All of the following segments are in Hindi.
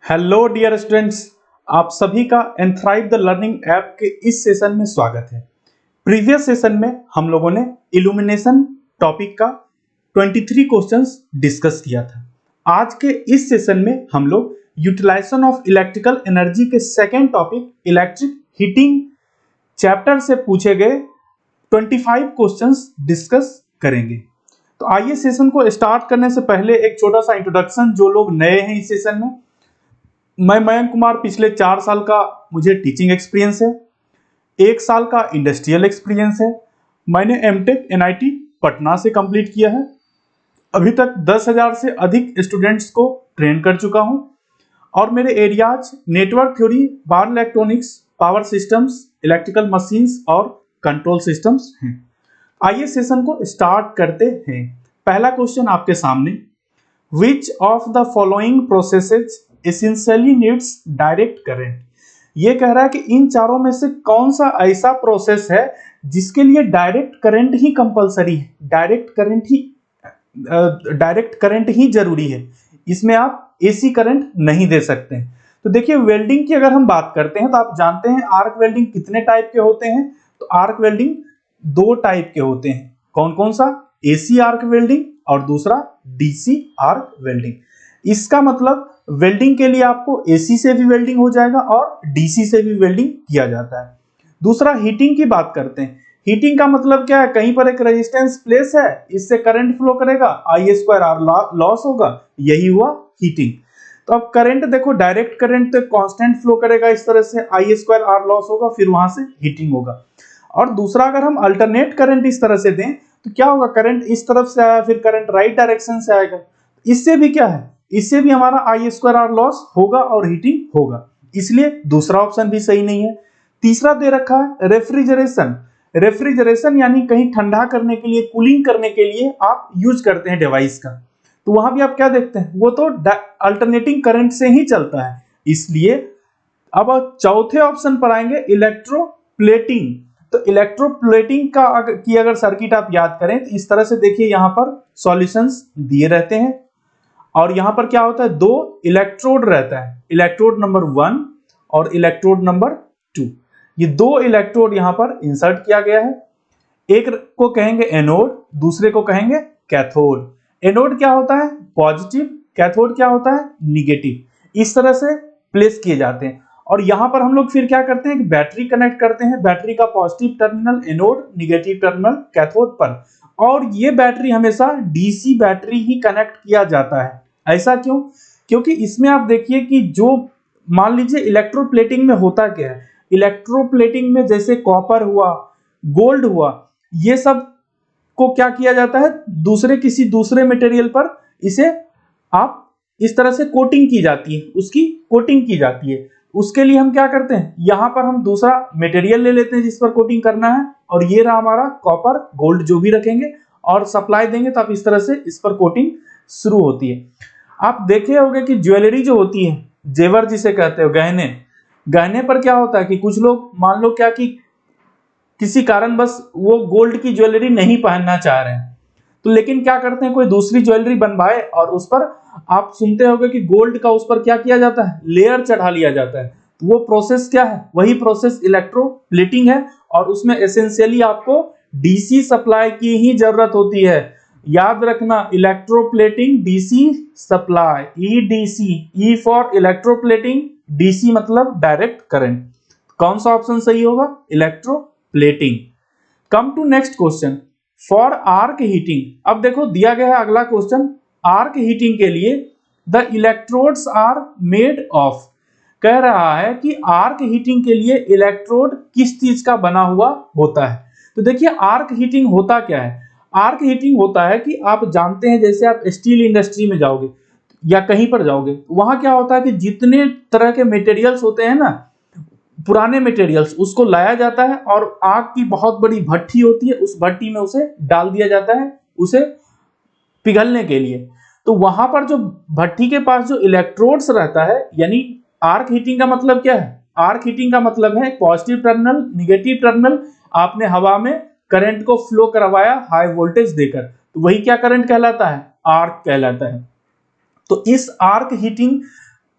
हेलो डियर स्टूडेंट्स, आप सभी का एनथ्राइव द लर्निंग ऐप के इस सेशन में स्वागत है। प्रीवियस सेशन में हम लोगों ने इल्यूमिनेशन टॉपिक का 23 क्वेश्चंस डिस्कस किया था। आज के इस सेशन में हम लोग यूटिलाइजेशन ऑफ इलेक्ट्रिकल एनर्जी के second topic electric heating chapter से पूछे गए 25 क्वेश्चंस डिस्कस करेंगे। तो आइए सेशन को स्टार्ट करने से पहले एक छोटा सा इंट्रोडक्शन, जो लोग नए हैं इस सेशन में। मैं मयंक कुमार, पिछले 4 साल का मुझे टीचिंग एक्सपीरियंस है, 1 साल का इंडस्ट्रियल एक्सपीरियंस है। मैंने एमटेक एनआईटी पटना से कंप्लीट किया है। अभी तक 10,000 से अधिक स्टूडेंट्स को ट्रेन कर चुका हूं और मेरे areas network theory, power electronics, power systems, electrical machines और कंट्रोल सिस्टम्स हैं। आइए सेशन को स्टार्ट करते हैं। पहला क्वेश्चन आपके सामने, which of the following processes essentially needs direct current. ये कह रहा है कि इन चारों में से कौन सा ऐसा प्रोसेस है जिसके लिए डायरेक्ट करंट ही कंपलसरी है, डायरेक्ट करंट ही जरूरी है। इसमें आप एसी करंट नहीं दे सकते। तो देखिए, वेल्डिंग की अगर हम बात करते हैं तो आप जानते हैं आर्क वेल्डिंग कितने टाइप के होते हैं। तो आर्क वेल्डिंग 2 टाइप के होते हैं। कौन कौन सा? एसी आर्क वेल्डिंग और दूसरा डीसी आर्क वेल्डिंग। इसका मतलब वेल्डिंग के लिए आपको एसी से भी वेल्डिंग हो जाएगा और डीसी से भी वेल्डिंग किया जाता है। दूसरा, हीटिंग की बात करते हैं। हीटिंग का मतलब क्या है? कहीं पर एक रेजिस्टेंस प्लेस है, इससे करंट फ्लो करेगा, I²R लॉस होगा, यही हुआ हीटिंग। तो अब करंट देखो, डायरेक्ट करंट तो कांस्टेंट फ्लो करेगा, इस तरह से I² लॉस होगा, फिर वहां से हीटिंग होगा। और दूसरा, अगर हम अल्टरनेट करंट इस तरह से दें तो क्या होगा? करंट इस तरफ से आया, फिर करंट राइट डायरेक्शन से आएगा, इससे भी क्या है, इससे भी हमारा I² लॉस होगा और हीटिंग होगा। इसलिए दूसरा ऑप्शन भी सही नहीं है। तीसरा दे रखा है रेफ्रिजरेशन। रेफ्रिजरेशन यानी कहीं ठंडा करने के लिए, कूलिंग करने के लिए आप यूज करते हैं डिवाइस का। तो वहां भी आप क्या देखते हैं, वो तो अल्टरनेटिंग करंट से ही चलता है। इसलिए अब चौथे ऑप्शन पर आएंगे, इलेक्ट्रोप्लेटिंग। तो इलेक्ट्रोप्लेटिंग की अगर सर्किट आप याद करें तो इस तरह से देखिए, यहां पर सॉल्यूशंस दिए रहते हैं और यहां पर क्या होता है, 2 इलेक्ट्रोड रहता है, इलेक्ट्रोड नंबर 1 और इलेक्ट्रोड नंबर 2। ये 2 इलेक्ट्रोड यहां पर इंसर्ट किया गया है। एक को कहेंगे एनोड, दूसरे को कहेंगे कैथोड। एनोड क्या होता है? पॉजिटिव। कैथोड क्या होता है? निगेटिव। इस तरह से प्लेस किए जाते हैं। और यहां पर हम लोग फिर क्या करते हैं कि बैटरी कनेक्ट करते हैं। बैटरी का positive terminal anode, negative terminal cathode पर। और ये बैटरी हमेशा डीसी बैटरी ही कनेक्ट किया जाता है। ऐसा क्यों? क्योंकि इसमें आप देखिए कि जो मान लीजिए इलेक्ट्रोप्लेटिंग में होता क्या है, इलेक्ट्रोप्लेटिंग में जैसे कॉपर हुआ, गोल्ड हुआ, ये सब को क्या किया जाता है, किसी दूसरे मटेरियल पर इसे आप इस तरह से कोटिंग की जाती है, उसकी कोटिंग की जाती है। उसके लिए हम क्या करते हैं, यहां पर हम दूसरा मटेरियल ले लेते हैं जिस पर कोटिंग करना है, और ये रहा हमारा कॉपर गोल्ड जो भी रखेंगे और सप्लाई देंगे, तो आप इस तरह से इस पर कोटिंग शुरू होती है। आप देखे होंगे कि ज्वेलरी जो होती है, जेवर जिसे कहते हो, गहने, गहने पर क्या होता है कि कुछ लोग मान लो क्या कि किसी कारण बस वो गोल्ड की ज्वेलरी नहीं पहनना चाह रहे हैं, तो लेकिन क्या करते हैं, कोई दूसरी ज्वेलरी बनवाए और उस पर आप सुनते होंगे कि गोल्ड का उस पर क्या किया जाता है, लेयर चढ़ा लिया जाता है। तो वो प्रोसेस क्या है? वही प्रोसेस इलेक्ट्रोप्लेटिंग है और उसमें एसेंशियली आपको डीसी सप्लाई की ही जरूरत होती है। याद रखना, electroplating DC supply, EDC, E for electroplating, DC मतलब डायरेक्ट करंट। कौन सा ऑप्शन सही होगा? Electroplating. Come to next question, for arc heating. अब देखो दिया गया है अगला क्वेश्चन, आर्क हीटिंग के लिए the electrodes are made of. कह रहा है कि आर्क हीटिंग के लिए इलेक्ट्रोड किस चीज का बना हुआ होता है। तो देखिए, आर्क हीटिंग होता क्या है? आर्क हीटिंग होता है कि आप जानते हैं, जैसे आप स्टील इंडस्ट्री में जाओगे या कहीं पर जाओगे, वहां क्या होता है कि जितने तरह के मटेरियल्स होते हैं ना, पुराने मटेरियल्स, उसको लाया जाता है और आग की बहुत बड़ी भट्टी होती है, उस भट्टी में उसे डाल दिया जाता है उसे पिघलने के लिए। तो वहां पर जो भट्टी के पास जो इलेक्ट्रोड्स रहता है, यानी आर्क हीटिंग का मतलब क्या है? आर्क हीटिंग का मतलब है पॉजिटिव टर्मिनल, निगेटिव टर्मिनल, आपने हवा में करंट को फ्लो करवाया हाई वोल्टेज देकर, तो वही क्या करंट कहलाता है? आर्क कहलाता है। तो इस आर्क हीटिंग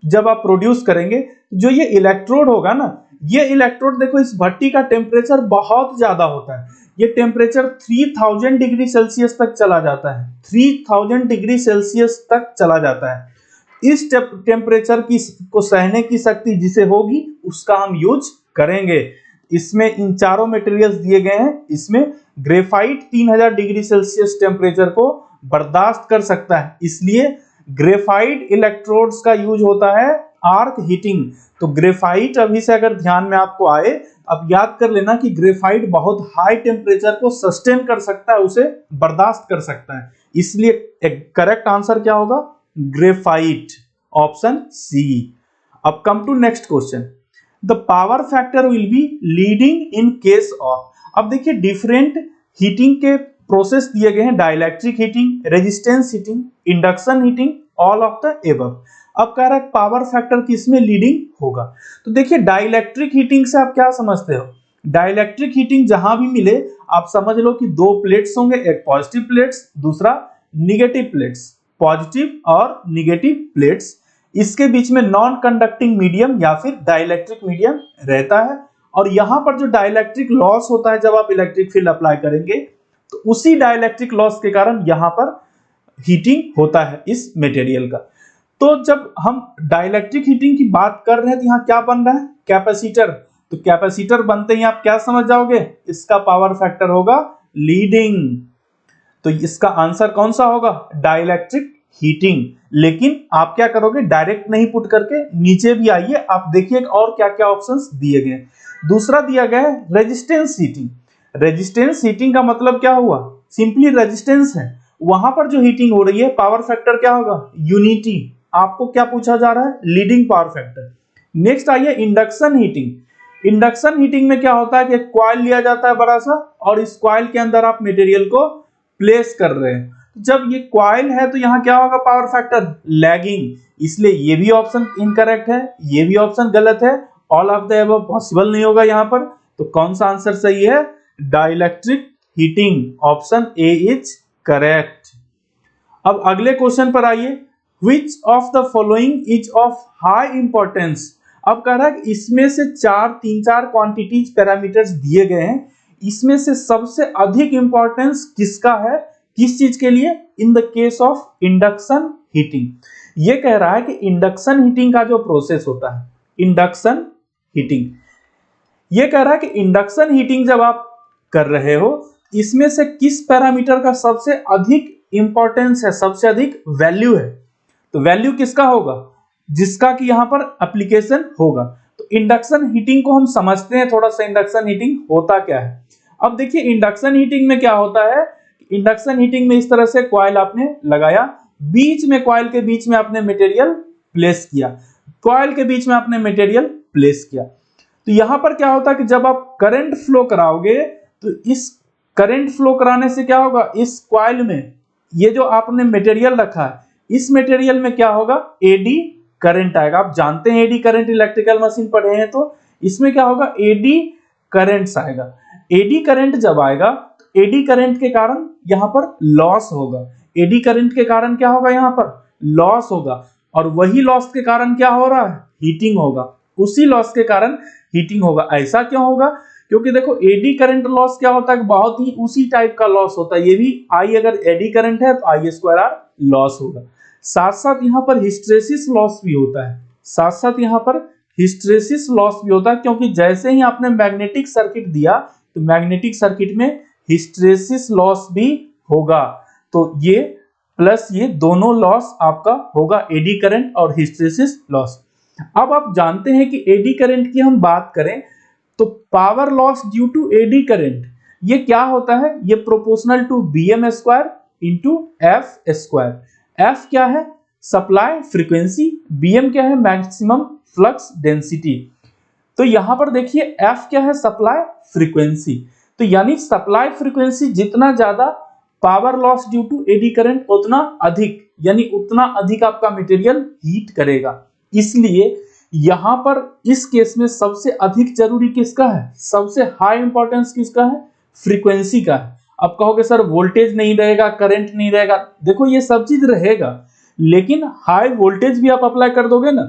जब आप प्रोड्यूस करेंगे, जो ये इलेक्ट्रोड होगा ना, ये इलेक्ट्रोड देखो इस भट्टी का टेम्परेचर बहुत ज्यादा होता है, ये टेम्परेचर 3000 डिग्री सेल्सियस तक चला जाता है, 3000 डिग्री सेल्सियस तक चला जाता है। इस टेम्परेचर की को सहने की शक्ति जिसे होगी उसका हम यूज करेंगे। इसमें इन चारों मटेरियल्स दिए गए हैं, इसमें ग्रेफाइट 3000 डिग्री सेल्सियस टेम्परेचर को बर्दाश्त कर सकता है, इसलिए ग्रेफाइट इलेक्ट्रोड्स का यूज होता है आर्क हीटिंग। तो ग्रेफाइट अभी से अगर ध्यान में आपको आए, अब याद कर लेना कि ग्रेफाइट बहुत हाई टेम्परेचर को सस्टेन कर सकता है, उसे बर्दाश्त कर सकता है, इसलिए करेक्ट आंसर क्या होगा, ग्रेफाइट, ऑप्शन सी। अब come to next question, the power factor will be leading in case of. अब देखिए डिफरेंट हीटिंग के प्रोसेस दिए गए हैं, dielectric heating, resistance heating, induction heating, all of the above. अब कह रहा है पावर फैक्टर किसमें लीडिंग होगा। तो देखिए डाइलेक्ट्रिक हीटिंग से आप क्या समझते हो, डाइलेक्ट्रिक हीटिंग जहां भी मिले आप समझ लो कि दो प्लेट्स होंगे, एक पॉजिटिव प्लेट्स, दूसरा निगेटिव प्लेट्स, पॉजिटिव और निगेटिव प्लेट्स, इसके बीच में नॉन कंडक्टिंग मीडियम या फिर डाइलेक्ट्रिक मीडियम रहता है। और यहां पर जो डाइलेक्ट्रिक लॉस होता है जब आप इलेक्ट्रिक फील्ड अप्लाई करेंगे, तो उसी डाइलेक्ट्रिक लॉस के कारण यहां पर हीटिंग होता है इस मटेरियल का। तो जब हम डाइलेक्ट्रिक हीटिंग की बात कर रहे हैं तो यहाँ क्या बन रहा है, कैपेसिटर। तो कैपेसिटर बनते ही आप क्या समझ जाओगे, इसका पावर फैक्टर होगा लीडिंग। तो इसका आंसर कौन सा होगा, डाइलेक्ट्रिक हीटिंग। लेकिन आप क्या करोगे, डायरेक्ट नहीं पुट करके नीचे भी आइए, आप देखिए और क्या क्या ऑप्शंस दिए गए। दूसरा दिया गया है रेजिस्टेंस हीटिंग। रेजिस्टेंस हीटिंग का मतलब क्या हुआ, सिंपली रेजिस्टेंस है, वहां पर जो हीटिंग हो रही है पावर फैक्टर क्या होगा, यूनिटी। आपको क्या पूछा जा रहा है, लीडिंग पावर फैक्टर। नेक्स्ट आइए इंडक्शन हीटिंग। इंडक्शन हीटिंग में क्या होता है कि कॉइल लिया जाता है बड़ा सा, और इस कॉइल के अंदर आप मटेरियल को प्लेस कर रहे हैं। जब ये कॉइल है तो यहाँ क्या होगा, पावर फैक्टर लैगिंग, इसलिए ये भी ऑप्शन इनकरेक्ट है, ये भी ऑप्शन गलत है, all of the above possible नहीं होगा यहाँ पर। तो कौन सा आंसर सही है, dielectric heating, option A is correct. अब अगले क्वेश्चन पर आइए, Which of the following is of high importance। अब कह रहा है कि इसमें से तीन चार क्वांटिटीज पैरामीटर्स दिए गए हैं, इसमें से सबसे अधिक इंपॉर्टेंस किसका है, किस चीज के लिए, in the case of induction heating. ये कह रहा है कि इंडक्शन हीटिंग का जो प्रोसेस होता है, इंडक्शन हीटिंग, ये कह रहा है कि इंडक्शन हीटिंग जब आप कर रहे हो, इसमें से किस पैरामीटर का सबसे अधिक इंपॉर्टेंस है, सबसे अधिक वैल्यू है। तो वैल्यू किसका होगा, जिसका कि यहां पर एप्लीकेशन होगा। तो इंडक्शन हीटिंग को हम समझते हैं थोड़ा सा, इंडक्शन हीटिंग होता क्या है। अब देखिए इंडक्शन हीटिंग में क्या होता है, इंडक्शन हीटिंग में इस तरह से कॉइल आपने लगाया, बीच में कॉइल के बीच में आपने मटेरियल प्लेस किया, कॉइल के बीच में आपने मटेरियल प्लेस किया। तो यहां पर क्या होता है कि जब आप करंट फ्लो कराओगे, तो इस करंट फ्लो कराने से क्या होगा, इस कॉइल में ये जो आपने मटेरियल रखा है, इस मटेरियल में क्या होगा, एडी करंट आएगा। आप जानते हैं एडी करंट, इलेक्ट्रिकल मशीन पढ़े हैं, तो इसमें क्या होगा, एडी करंट्स आएगा। एडी करंट जब आएगा, तो एडी करंट के कारण यहां पर लॉस होगा, एडी करंट के कारण क्या होगा, यहां पर लॉस होगा, और वही लॉस के कारण क्या हो रहा है, हीटिंग होगा, उसी लॉस के कारण हीटिंग होगा। ऐसा क्यों होगा, क्योंकि देखो एडी करंट लॉस क्या होता है, बहुत ही उसी टाइप का लॉस होता है, ये भी आई अगर एडी करंट है तो आई स्क्वायर आर लॉस होगा। साथ साथ यहाँ पर हिस्ट्रेसिस लॉस भी होता है, साथ साथ यहाँ पर हिस्ट्रेसिस लॉस भी होता है, क्योंकि जैसे ही आपने मैग्नेटिक सर्किट दिया तो मैग्नेटिक सर्किट में हिस्ट्रेसिस लॉस भी होगा। तो ये प्लस ये दोनों लॉस आपका होगा, एडी करंट और हिस्ट्रेसिस लॉस। अब आप जानते हैं कि एडी करंट की हम बात करें तो power loss due to eddy current ये क्या होता है, ये proportional to bm square into F square. F क्या है, सप्लाई फ्रीक्वेंसी, bm क्या है, मैक्सिमम फ्लक्स डेंसिटी। तो यहां पर देखिए एफ क्या है, सप्लाई फ्रीक्वेंसी। तो यानी सप्लाई फ्रीक्वेंसी जितना ज्यादा, power loss due to eddy current उतना अधिक, यानी उतना अधिक आपका मटेरियल हीट करेगा। इसलिए यहां पर इस केस में सबसे अधिक जरूरी किसका है, सबसे हाई इंपॉर्टेंस किसका है, फ्रीक्वेंसी का है। अब कहोगे सर वोल्टेज नहीं रहेगा, करंट नहीं रहेगा, देखो ये सब चीज रहेगा, लेकिन हाई वोल्टेज भी आप अप्लाई कर दोगे ना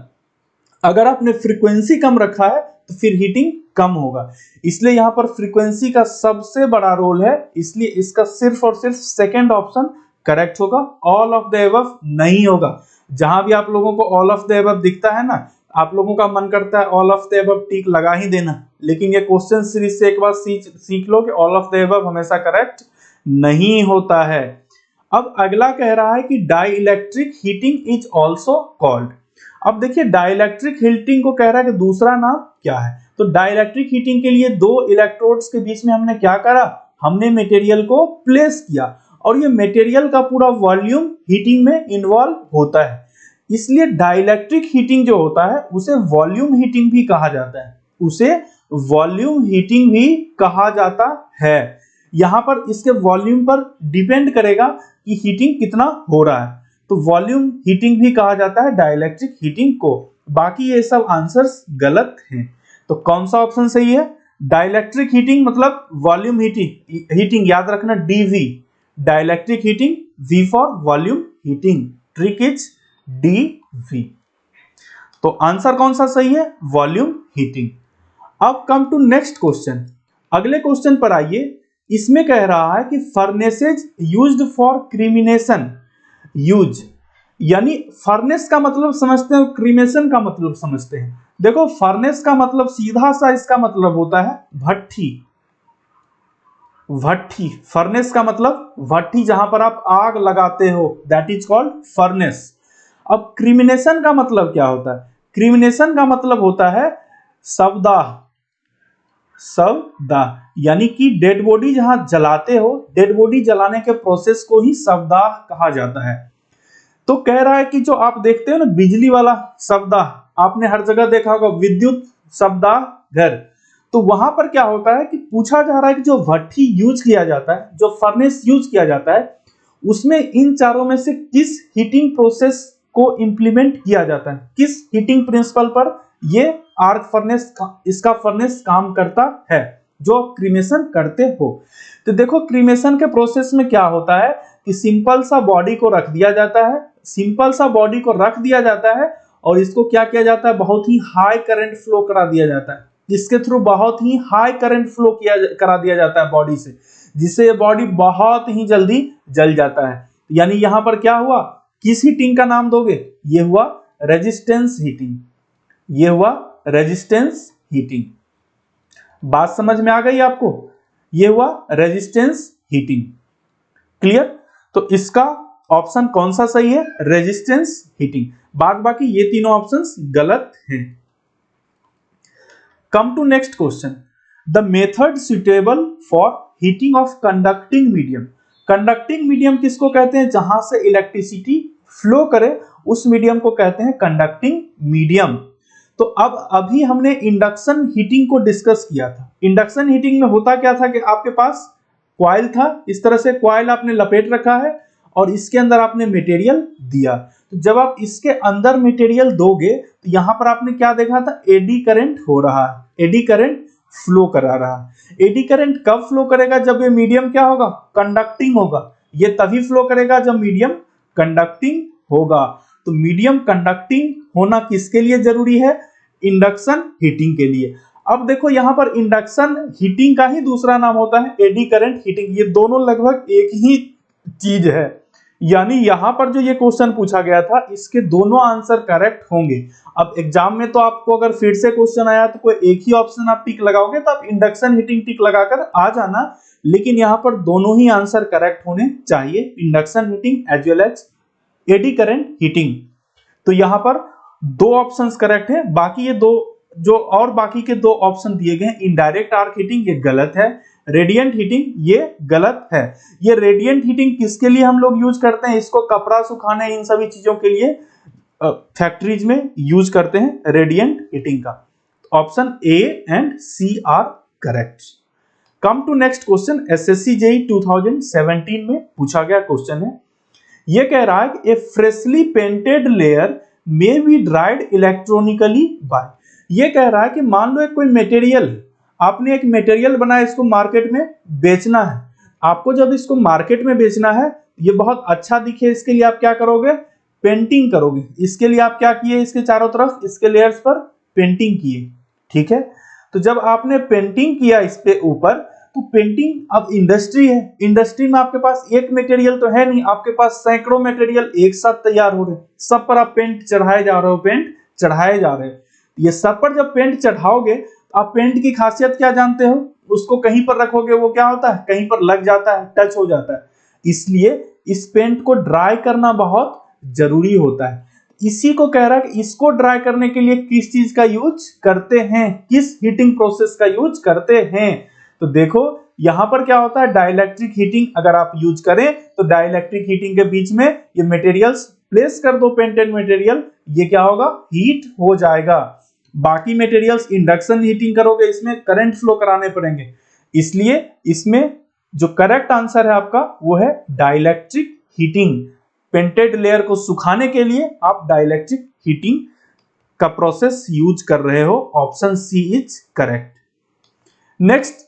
अगर आपने फ्रीक्वेंसी कम रखा है तो फिर हीटिंग कम होगा, इसलिए यहां पर फ्रीक्वेंसी का सबसे बड़ा रोल है, इसलिए इसका सिर्फ और सिर्फ सेकंड ऑप्शन करेक्ट होगा, ऑल ऑफ द एबव नहीं होगा। जहां भी आप लोगों को ऑल ऑफ द एबव दिखता है ना, आप लोगों का मन करता है ऑल ऑफ द एबव टिक लगा ही देना, लेकिन ये क्वेश्चन सीरीज से एक बार सीख लो कि ऑल ऑफ द एबव हमेशा करेक्ट नहीं होता है। अब अगला कह रहा है कि dielectric heating is also called. अब देखिए डाई इलेक्ट्रिक हीटिंग को कह रहा है कि दूसरा नाम क्या है, तो डाई इलेक्ट्रिक हीटिंग के लिए दो इलेक्ट्रोड्स के बीच में हमने क्या करा, हमने मटेरियल को प्लेस किया और ये मटेरियल का पूरा वॉल्यूम हीटिंग में इन्वॉल्व होता है, इसलिए डाइलेक्ट्रिक हीटिंग जो होता है उसे वॉल्यूम हीटिंग भी कहा जाता है, उसे वॉल्यूम हीटिंग भी कहा जाता है। यहां पर इसके वॉल्यूम पर डिपेंड करेगा कि हीटिंग कितना हो रहा है, तो वॉल्यूम हीटिंग भी कहा जाता है डाइलेक्ट्रिक हीटिंग को। बाकी ये सब आंसर्स गलत हैं, तो कौन सा ऑप्शन सही है, डाइलेक्ट्रिक हीटिंग मतलब वॉल्यूम हीटिंग याद रखना DV, dielectric heating V for volume heating, trick is DV. तो आंसर कौन सा सही है, वॉल्यूम हीटिंग। अब कम टू नेक्स्ट क्वेश्चन, अगले क्वेश्चन पर आइए। इसमें कह रहा है कि furnaces used for cremation use, यानी फर्नेस का मतलब समझते हैं, क्रीमेशन का मतलब समझते हैं। देखो फर्नेस का मतलब सीधा सा इसका मतलब होता है भट्ठी, भट्ठी, फर्नेस का मतलब भट्ठी जहां पर आप आग लगाते हो, दैट इज कॉल्ड फर्नेस। अब क्रीमिनेशन का मतलब क्या होता है, क्रीमिनेशन का मतलब होता है शवदाह, शवदाह यानी कि डेड बॉडी जहां जलाते हो, डेड बॉडी जलाने के प्रोसेस को ही शवदाह कहा जाता है। तो कह रहा है कि जो आप देखते हो ना बिजली वाला शवदाह, आपने हर जगह देखा होगा विद्युत शवदाह घर, तो वहां पर क्या होता है कि पूछा जा रहा है कि जो भट्ठी यूज किया जाता है, जो फर्नेस यूज किया जाता है, उसमें इन चारों में से किस हीटिंग प्रोसेस को इंप्लीमेंट किया जाता है, किस हीटिंग प्रिंसिपल पर ये आर्क फर्नेस इसका फर्नेस काम करता है जो आप क्रीमेशन करते हो। तो देखो क्रीमेशन के प्रोसेस में क्या होता है कि सिंपल सा बॉडी को रख दिया जाता है, सिंपल सा बॉडी को रख दिया जाता है और इसको क्या किया जाता है, बहुत ही हाई करंट फ्लो करा दिया जाता है, इसके थ्रू बहुत ही हाई करंट फ्लो करा दिया जाता है बॉडी से, जिससे ये बॉडी बहुत ही जल्दी जल जाता है। यानी यहां पर क्या हुआ, किस हीटिंग का नाम दोगे, ये हुआ रेजिस्टेंस हीटिंग, ये हुआ रेजिस्टेंस हीटिंग। बात समझ में आ गई आपको, ये हुआ रेजिस्टेंस हीटिंग, क्लियर। तो इसका ऑप्शन कौन सा सही है, रेजिस्टेंस हीटिंग। बाद बाकी ये तीनों ऑप्शंस गलत हैं। Come to next question, the method suitable for heating of conducting medium. Conducting medium किसको कहते हैं, जहां से इलेक्ट्रिसिटी फ्लो करे उस मीडियम को कहते हैं कंडक्टिंग मीडियम। तो अब अभी हमने इंडक्शन हीटिंग को डिस्कस किया था। इंडक्शन हीटिंग में होता क्या था कि आपके पास कॉइल था, इस तरह से कॉइल आपने लपेट रखा है और इसके अंदर आपने मटेरियल दिया, तो जब आप इसके अंदर मटेरियल दोगे तो यहां पर आपने क्या देखा था, एडी करंट हो रहा है, एडी करंट फ्लो करा रहा है। एडी करंट कब फ्लो करेगा, जब ये मीडियम क्या होगा, कंडक्टिंग होगा। ये तभी फ्लो करेगा जब मीडियम कंडक्टिंग होगा। तो मीडियम कंडक्टिंग होना किसके लिए जरूरी है, इंडक्शन हीटिंग के लिए। अब देखो यहां पर इंडक्शन हीटिंग का ही दूसरा नाम होता है एडी करंट हीटिंग, ये दोनों लगभग एक ही चीज है। यानी यहां पर जो ये क्वेश्चन पूछा गया था इसके दोनों आंसर करेक्ट होंगे। अब एग्जाम में तो आपको अगर फिर से क्वेश्चन आया तो कोई एक ही ऑप्शन आप टिक लगाओगे, तो आप इंडक्शन हीटिंग टिक लगाकर आ जाना, लेकिन यहां पर दोनों ही आंसर करेक्ट होने चाहिए, induction heating as well as eddy current heating. तो यहां पर दो ऑप्शंस करेक्ट है, बाकी ये दो जो और बाकी के दो ऑप्शन दिए गए, इनडायरेक्ट आर्क हीटिंग ये गलत है, रेडिएंट हीटिंग ये गलत है। ये रेडिएंट हीटिंग किसके लिए हम लोग यूज करते हैं, इसको कपड़ा सुखाने इन सभी चीजों के लिए फैक्ट्रीज में यूज करते हैं रेडिएंट हीटिंग का। Option A and C are correct. Come to next question, SSC JEE 2017 में पूछा गया क्वेश्चन है। ये कह रहा है कि a freshly painted layer may be dried electronically by. ये कह रहा है कि मान लो एक कोई मटेरियल, आपने एक मटेरियल बनाया, इसको मार्केट में बेचना है। आपको जब इसको मार्केट में बेचना है, ये बहुत अच्छा दिखे इसके लिए आप क्या करोगे, पेंटिंग करोगे। इसके लिए आप क्या किए, इसके चारों तरफ इसके लेयर्स पर पेंटिंग किए, ठीक है। तो जब आपने पेंटिंग किया इस पे ऊपर, तो पेंटिंग, अब इंडस्ट्री है, इंडस्ट्री में आपके पास एक मटेरियल तो है नहीं, आपके पास सैकड़ों मटेरियल एक साथ तैयार हो रहे हैं, सब पर आप पेंट चढ़ाए जा रहे हो, पेंट चढ़ाए जा रहे हैं। ये सब पर जब पेंट चढ़ाओगे तो आप पेंट की खासियत क्या जानते हो, उसको कहीं पर रखोगे वो क्या होता है, कहीं पर लग जाता है, टच हो जाता है। इसलिए इस पेंट को ड्राई करना बहुत जरूरी होता है। इसी को कह रहा है कि इसको ड्राई करने के लिए किस चीज का यूज करते हैं, किस हीटिंग प्रोसेस का यूज करते हैं। तो देखो यहां पर क्या होता है, डाइलेक्ट्रिक हीटिंग अगर आप यूज करें तो डाइलेक्ट्रिक हीटिंग के बीच में ये मटेरियल्स प्लेस कर दो, पेंटेड मटेरियल, ये क्या होगा, हीट हो जाएगा। बाकी मटेरियल्स इंडक्शन हीटिंग करोगे, इसमें करंट फ्लो कराने पड़ेंगे। इसलिए इसमें जो करेक्ट आंसर है आपका वो है डाइलेक्ट्रिक हीटिंग। पेंटेड लेयर को सुखाने के लिए आप डाइलेक्ट्रिक हीटिंग का प्रोसेस यूज कर रहे हो। Option C is correct. Next,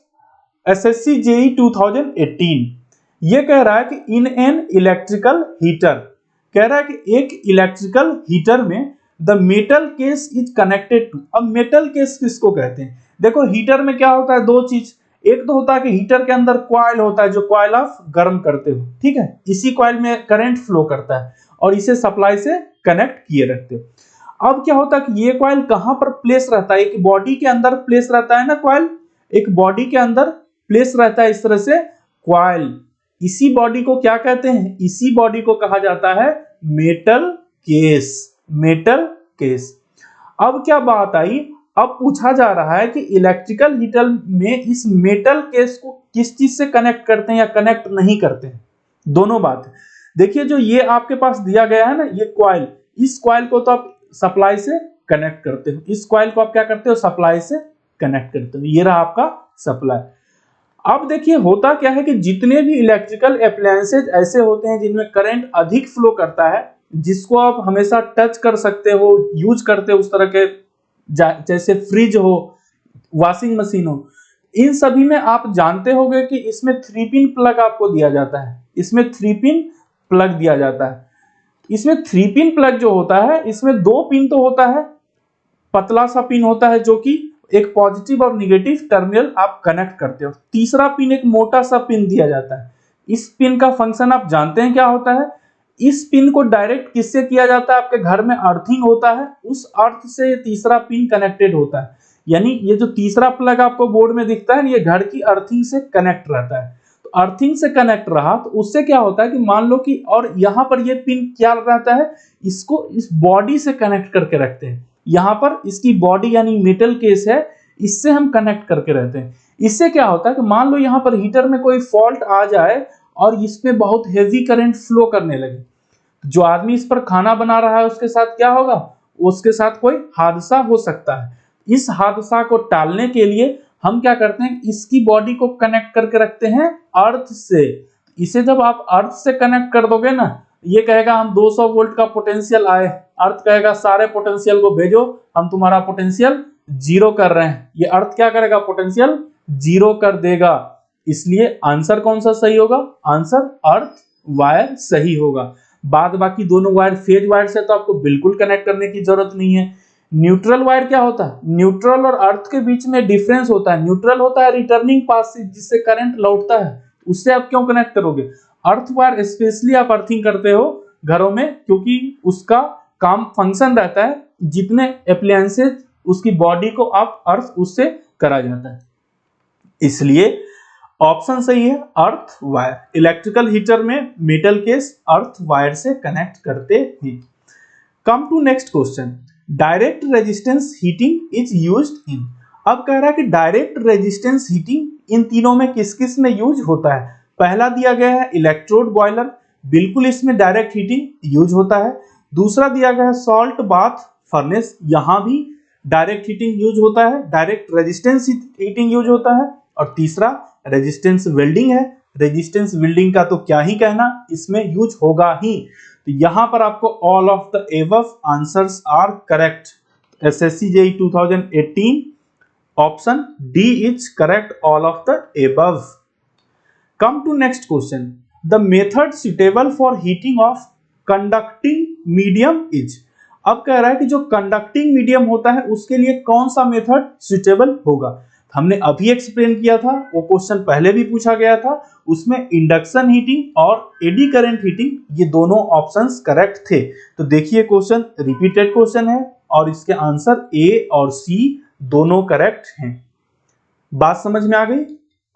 SSC JE 2018 ये कह रहा है कि इन एन इलेक्ट्रिकल हीटर, कह रहा है कि एक इलेक्ट्रिकल हीटर में the metal case is connected to. अब मेटल केस किसको कहते हैं, देखो हीटर में क्या होता है, दो चीज, एक तो होता है कि हीटर के अंदर कॉइल होता है, जो कॉइल आप गर्म करते हो, ठीक है, इसी कॉइल में करंट फ्लो करता है और इसे सप्लाई से कनेक्ट किए रखते हो। अब क्या होता है कि ये कॉइल कहां पर प्लेस रहता है, एक बॉडी के अंदर प्लेस रहता है ना कॉइल, एक बॉडी के अंदर प्लेस रहता है इस तरह से कॉइल। इसी बॉडी को क्या कहते हैं, इसी बॉडी को कहा जाता है मेटल केस, मेटल केस। अब क्या बात आई, अब पूछा जा रहा है कि इलेक्ट्रिकल हीटर में इस मेटल केस को किस चीज से कनेक्ट करते हैं या कनेक्ट नहीं करते हैं, दोनों बात। देखिए जो ये आपके पास दिया गया है ना, ये कॉइल, इस कॉइल को तो आप सप्लाई से कनेक्ट करते हो, इस कॉइल को आप क्या करते हो, सप्लाई से कनेक्ट करते हो, ये रहा आपका सप्लाई। अब देखिए होता क्या है कि जितने भी इलेक्ट्रिकल अप्लायंसेज ऐसे होते हैं जिनमें करंट अधिक फ्लो करता है, जिसको आप हमेशा टच कर सकते हो, यूज करते हो, उस तरह के जैसे फ्रिज हो, वॉशिंग मशीन हो, इन सभी में आप जानते होंगे कि इसमें 3 पिन प्लग आपको दिया जाता है, इसमें 3 पिन प्लग दिया जाता है। इसमें 3 पिन प्लग जो होता है, इसमें 2 पिन तो होता है, पतला सा पिन होता है जो कि एक पॉजिटिव और निगेटिव टर्मिनल आप कनेक्ट करते हो, तीसरा पिन एक मोटा सा पिन दिया जाता है। इस पिन का फंक्शन आप जानते हैं क्या होता है, इस पिन को डायरेक्ट किससे किया जाता है, आपके घर में अर्थिंग होता है, उस अर्थ से ये तीसरा पिन कनेक्टेड होता है। यानी ये जो तीसरा प्लग आपको बोर्ड में दिखता है, ये घर की अर्थिंग से कनेक्ट रहता है। तो अर्थिंग से कनेक्ट रहा तो उससे क्या होता है कि मान लो कि, और यहाँ पर ये पिन क्या रहता है, इसको इस बॉडी से कनेक्ट करके रखते हैं, यहाँ पर इसकी बॉडी यानी मेटल केस है, इससे हम कनेक्ट करके रहते हैं। इससे क्या होता है कि मान लो यहाँ पर हीटर में कोई फॉल्ट आ जाए और इसमें बहुत हेवी करंट फ्लो करने लगे, जो आदमी इस पर खाना बना रहा है उसके साथ क्या होगा, उसके साथ कोई हादसा हो सकता है। इस हादसा को टालने के लिए हम क्या करते हैं, इसकी बॉडी को कनेक्ट करके रखते हैं अर्थ से। इसे जब आप अर्थ से कनेक्ट कर दोगे ना, ये कहेगा हम 200 वोल्ट का पोटेंशियल आए, अर्थ कहेगा सारे पोटेंशियल को भेजो, हम तुम्हारा पोटेंशियल जीरो कर रहे हैं। ये अर्थ क्या करेगा, पोटेंशियल जीरो कर देगा। इसलिए आंसर कौन सा सही होगा, आंसर अर्थ वायर सही होगा। बाद बाकी दोनों वायर फेज वायर से तो आपको बिल्कुल कनेक्ट करने की जरूरत नहीं है। न्यूट्रल वायर क्या होता है, न्यूट्रल और अर्थ के बीच में डिफरेंस होता है। न्यूट्रल होता है रिटर्निंग पाथ से, जिससे करंट लौटता है, उससे आप क्यों कनेक्ट करोगे। अर्थ वायर स्पेशली आप अर्थिंग करते हो घरों में, क्योंकि उसका काम फंक्शन रहता है, जितने अप्लायंसेज उसकी बॉडी को आप अर्थ उससे करा जाता है। इसलिए ऑप्शन सही है अर्थ वायर। इलेक्ट्रिकल हीटर में मेटल केस अर्थ वायर से कनेक्ट करते हैं। Come to next question, direct resistance heating is used in. अब कह रहा है कि डायरेक्ट रेजिस्टेंस हीटिंग इन तीनों में किस किस में यूज होता है। पहला दिया गया है इलेक्ट्रोड बॉयलर, बिल्कुल इसमें डायरेक्ट हीटिंग यूज होता है। दूसरा दिया गया है सॉल्ट बाथ फर्नेस, यहां भी डायरेक्ट हीटिंग यूज होता है, डायरेक्ट रेजिस्टेंस हीटिंग यूज होता है। और तीसरा रेजिस्टेंस वेल्डिंग है, रेजिस्टेंस वेल्डिंग का तो क्या ही कहना, इसमें यूज होगा ही। तो यहां पर आपको all of the above answers are correct. SSC JEE 2018 option D is correct, all of the above. Come to next question. The method suitable for heating of conducting medium is. अब कह रहा है कि जो कंडक्टिंग मीडियम होता है उसके लिए कौन सा मेथड सुटेबल होगा। हमने अभी एक्सप्लेन किया था, वो क्वेश्चन पहले भी पूछा गया था, उसमें इंडक्शन हीटिंग और एडी करंट हीटिंग ये दोनों ऑप्शंस करेक्ट थे। तो देखिए क्वेश्चन रिपीटेड क्वेश्चन है और इसके आंसर ए और सी दोनों करेक्ट हैं। बात समझ में आ गई।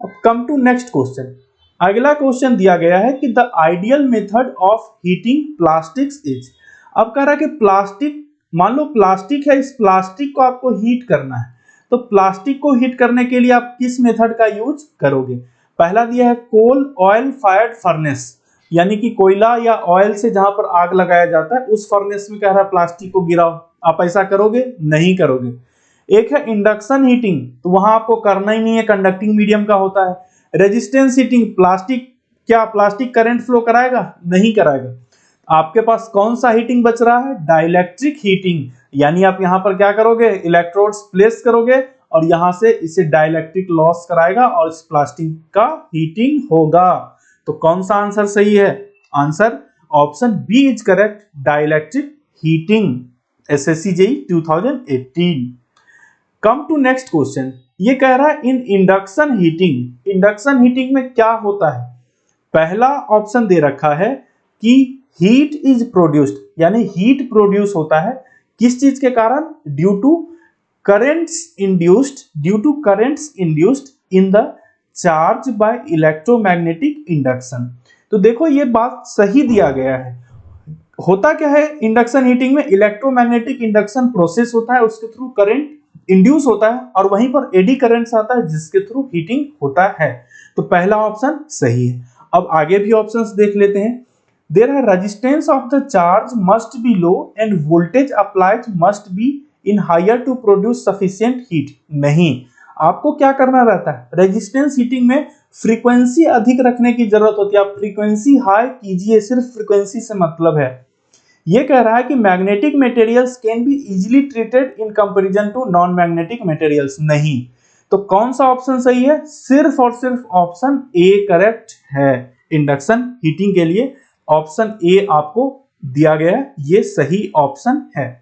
अब कम टू नेक्स्ट क्वेश्चन। अगला क्वेश्चन दिया गया है कि the ideal method of heating plastics is. अब कह रहा है कि प्लास्टिक, मान लो प्लास्टिक है, इस प्लास्टिक को आपको हीट करना है, तो प्लास्टिक को हीट करने के लिए आप किस मेथड का यूज करोगे। पहला दिया है कोल ऑयल फायर्ड फर्नेस, यानी कि कोयला या ऑयल से जहां पर आग लगाया जाता है उस फर्नेस में कह रहा है प्लास्टिक को गिराओ। आप ऐसा करोगे? नहीं करोगे। एक है इंडक्शन हीटिंग, तो वहां आपको करना ही नहीं है, कंडक्टिंग मीडियम का होता है। रेजिस्टेंस हीटिंग, प्लास्टिक, क्या प्लास्टिक करंट फ्लो कराएगा? नहीं कराएगा। आपके पास कौन सा हीटिंग बच रहा है? डाइलेक्ट्रिक हीटिंग, यानी आप यहां पर क्या करोगे, इलेक्ट्रोड्स प्लेस करोगे और यहां से इसे डाइलेक्ट्रिक लॉस कराएगा और इस प्लास्टिक का हीटिंग होगा। तो कौन सा आंसर सही है? Answer option B is correct, dielectric heating, SSC JEE 2018। Come to next question. ये कह रहा है in induction heating, induction heating में क्या होता है। पहला ऑप्शन दे रखा है कि हीट इज प्रोड्यूस्ड, यानी हीट प्रोड्यूस होता है किस चीज के कारण? Due to currents induced in the charge by electromagnetic induction. तो देखो ये बात सही दिया गया है। होता क्या है इंडक्शन हीटिंग में? इलेक्ट्रोमैग्नेटिक इंडक्शन प्रोसेस होता है, उसके थ्रू करंट इंड्यूस होता है और वहीं पर एडी करंट्स आता है जिसके थ्रू हीटिंग होता है। तो पहला ऑप्शन सही है। अब आगे भी ऑप्शंस देख लेते हैं। देयर है resistance of the charge must be low and voltage applied must be in higher to produce sufficient heat. नहीं, आपको क्या करना रहता है, रेजिस्टेंस हीटिंग में फ्रीक्वेंसी अधिक रखने की जरूरत होती है। आप फ्रीक्वेंसी हाई कीजिए, सिर्फ फ्रीक्वेंसी से मतलब है। ये कह रहा है कि magnetic materials can be easily treated in comparison to non magnetic materials. नहीं, तो कौन सा ऑप्शन सही है? सिर्फ और सिर्फ ऑप्शन ए करेक्ट है। इंडक्शन हीटिंग के लिए ऑप्शन ए आपको दिया गया है, ये सही ऑप्शन है।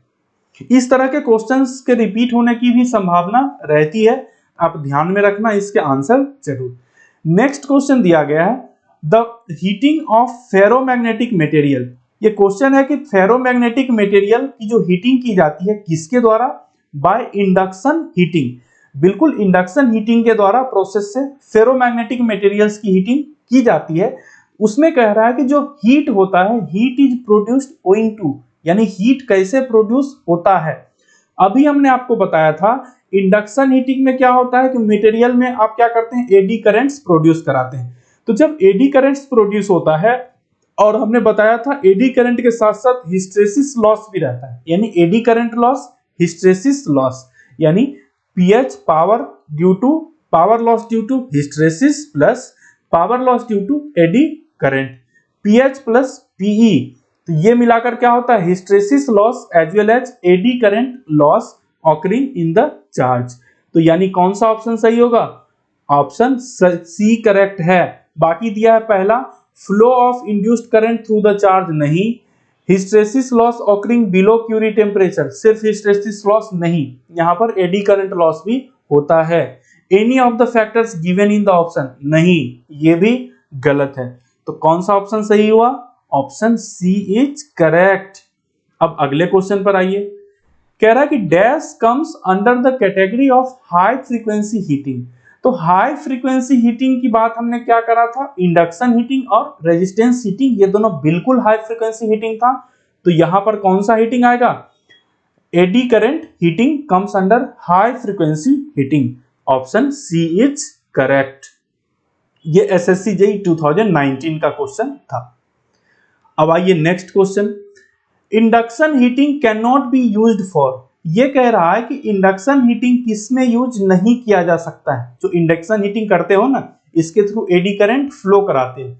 इस तरह के क्वेश्चंस के रिपीट होने की भी संभावना रहती है, आप ध्यान में रखना इसके आंसर जरूर। नेक्स्ट क्वेश्चन दिया गया है the heating of ferromagnetic material. ये क्वेश्चन है कि फेरोमैग्नेटिक मटेरियल की जो हीटिंग की जाती है किसके द्वारा? By induction heating. बिल्कुल इंडक्शन हीटिंग के द्वारा प्रोसेस से फेरोमैग्नेटिक मटेरियल्स की हीटिंग की जाती है। उसमें कह रहा है कि जो हीट होता है, heat is produced owing to, यानी हीट कैसे प्रोड्यूस होता है। अभी हमने आपको बताया था इंडक्शन हीटिंग में क्या होता है कि मटेरियल में आप क्या करते हैं, एडी करंट्स प्रोड्यूस कराते हैं। तो जब एडी करंट्स प्रोड्यूस होता है, और हमने बताया था एडी करंट के साथ साथ हिस्टेरिसिस लॉस भी रहता है, यानी eddy current loss, hysteresis loss, यानी PH power loss due to hysteresis plus power loss due to eddy current, PH plus PE. तो ये मिलाकर क्या होता है, hysteresis loss as well as eddy current loss occurring in the charge. तो यानी कौन सा ऑप्शन सही होगा? ऑप्शन सी करेक्ट है। बाकी दिया है पहला flow of induced current through the charge, नहीं। Hysteresis loss occurring below Curie temperature, सिर्फ हिस्टेरिसिस लॉस नहीं, यहां पर एडी करंट लॉस भी होता है। Any of the factors given in the option, नहीं, ये भी गलत है। तो कौन सा ऑप्शन सही हुआ? Option C is correct. अब अगले क्वेश्चन पर आइए। कह रहा है कि dash comes under the category of high frequency heating. तो हाई फ्रीक्वेंसी हीटिंग की बात हमने क्या करा था, इंडक्शन हीटिंग और रेजिस्टेंस हीटिंग, ये दोनों बिल्कुल हाई फ्रीक्वेंसी हीटिंग था। तो यहां पर कौन सा हीटिंग आएगा? Eddy current heating comes under high frequency heating, option C is correct. ये एसएससी जेईई 2019 का क्वेश्चन था। अब आइए next question. Induction heating can not be used for. ये कह रहा है कि इंडक्शन हीटिंग किसमें यूज नहीं किया जा सकता है। जो इंडक्शन हीटिंग करते हो ना, इसके थ्रू एडी करंट फ्लो कराते हैं।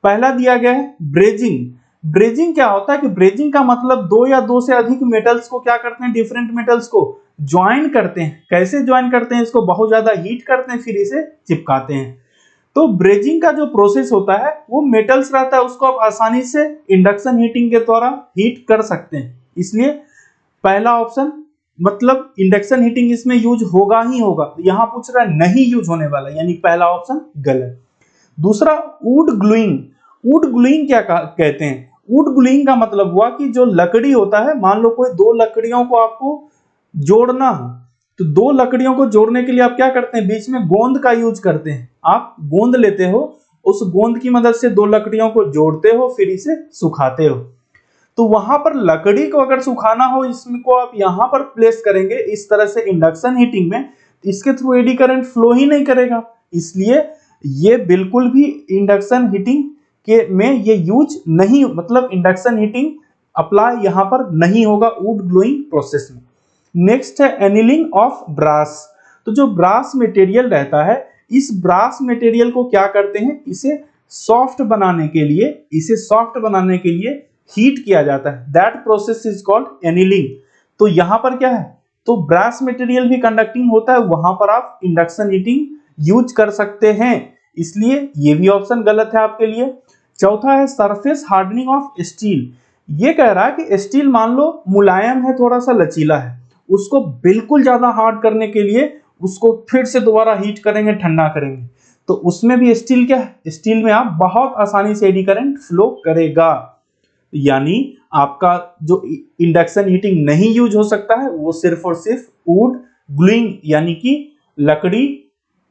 पहला दिया गया है ब्रेजिंग। ब्रेजिंग क्या होता है कि ब्रेजिंग का मतलब दो या दो से अधिक मेटल्स को क्या करते हैं, डिफरेंट मेटल्स को ज्वाइन करते हैं। कैसे ज्वाइन करते हैं? इसको बहुत ज्यादा हीट करते हैं, फिर इसे चिपकाते हैं। तो ब्रेजिंग का जो प्रोसेस होता है वो मेटल्स रहता है, उसको आप आसानी से इंडक्शन हीटिंग के द्वारा हीट कर सकते हैं। इसलिए पहला ऑप्शन मतलब इंडक्शन हीटिंग इसमें यूज होगा ही होगा। यहां पूछ रहा है नहीं यूज होने वाला, यानी पहला ऑप्शन गलत। दूसरा वुड ग्लूइंग। वुड ग्लूइंग क्या कहते हैं? वुड ग्लूइंग का मतलब हुआ कि जो लकड़ी होता है, मान लो कोई दो लकड़ियों को आपको जोड़ना हो, तो दो लकड़ियों को जोड़ने के लिए आप क्या करते हैं? बीच में गोंद का यूज करते हैं। आप गोंद लेते हो, उस गोंद की मदद से दो लकड़ियों को जोड़ते हो, फिर इसे सुखाते हो। तो वहां पर लकड़ी को अगर सुखाना हो, इसको आप यहां पर प्लेस करेंगे इस तरह से इंडक्शन हीटिंग में, इसके थ्रू एडी करंट फ्लो ही नहीं करेगा। इसलिए ये बिल्कुल भी इंडक्शन हीटिंग के में ये यूज नहीं, मतलब इंडक्शन हीटिंग अप्लाई यहां पर नहीं होगा वुड ग्लोइंग प्रोसेस में। नेक्स्ट है एनीलिंग ऑफ ब्रास। तो जो ब्रास मटेरियल रहता है, इस ब्रास मटेरियल को क्या करते हैं? इसे सॉफ्ट बनाने के लिए हीट किया जाता है। That process is called annealing. तो यहां पर क्या है? तो ब्रास मटेरियल भी कंडक्टिंग होता है, वहां पर आप इंडक्शन हीटिंग यूज कर सकते हैं। इसलिए ये भी ऑप्शन गलत है आपके लिए। चौथा है सरफेस हार्डनिंग ऑफ स्टील। ये कह रहा है कि स्टील मान लो मुलायम है, थोड़ा सा लचीला है, उसको बिल्कुल ज्यादा हार्ड करने के लिए उसको फिर से दोबारा हीट करेंगे, ठंडा करेंगे, तो उसमें भी स्टील क्या है? स्टील में आप बहुत आसानी से एडी करंट फ्लो करेगा। यानी आपका जो इंडक्शन हीटिंग नहीं यूज हो सकता है वो सिर्फ और सिर्फ वुड ग्लूइंग, यानी कि लकड़ी